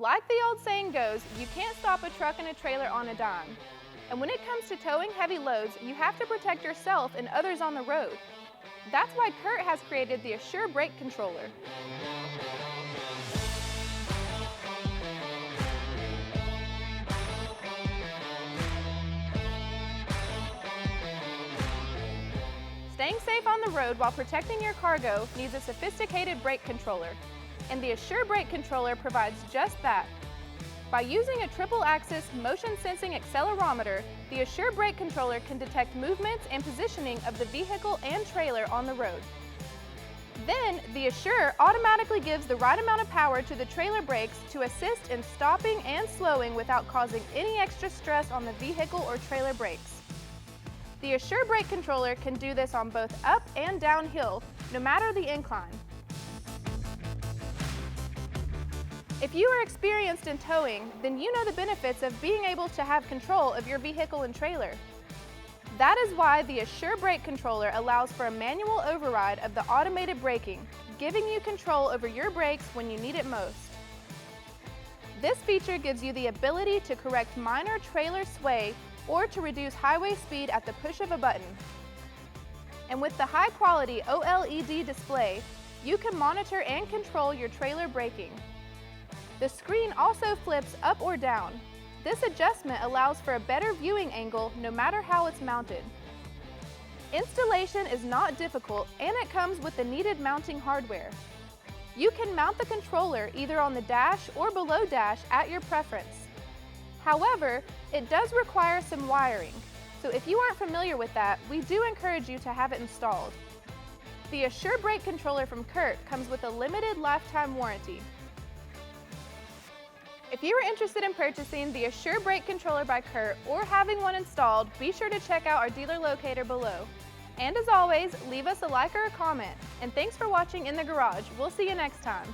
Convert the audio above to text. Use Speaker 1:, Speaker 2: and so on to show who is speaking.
Speaker 1: Like the old saying goes, you can't stop a truck and a trailer on a dime. And when it comes to towing heavy loads, you have to protect yourself and others on the road. That's why CURT has created the Assure Brake Controller. Staying safe on the road while protecting your cargo needs a sophisticated brake controller, and the Assure Brake Controller provides just that. By using a triple-axis motion-sensing accelerometer, the Assure Brake Controller can detect movements and positioning of the vehicle and trailer on the road. Then, the Assure automatically gives the right amount of power to the trailer brakes to assist in stopping and slowing without causing any extra stress on the vehicle or trailer brakes. The Assure Brake Controller can do this on both up and downhill, no matter the incline. If you are experienced in towing, then you know the benefits of being able to have control of your vehicle and trailer. That is why the Assure Brake Controller allows for a manual override of the automated braking, giving you control over your brakes when you need it most. This feature gives you the ability to correct minor trailer sway or to reduce highway speed at the push of a button. And with the high-quality OLED display, you can monitor and control your trailer braking. The screen also flips up or down. This adjustment allows for a better viewing angle no matter how it's mounted. Installation is not difficult, and it comes with the needed mounting hardware. You can mount the controller either on the dash or below dash at your preference. However, it does require some wiring, so if you aren't familiar with that, we do encourage you to have it installed. The Assure Brake Controller from CURT comes with a limited lifetime warranty. If you are interested in purchasing the Assure Brake Controller by CURT or having one installed, be sure to check out our dealer locator below. And as always, leave us a like or a comment. And thanks for watching In the Garage. We'll see you next time.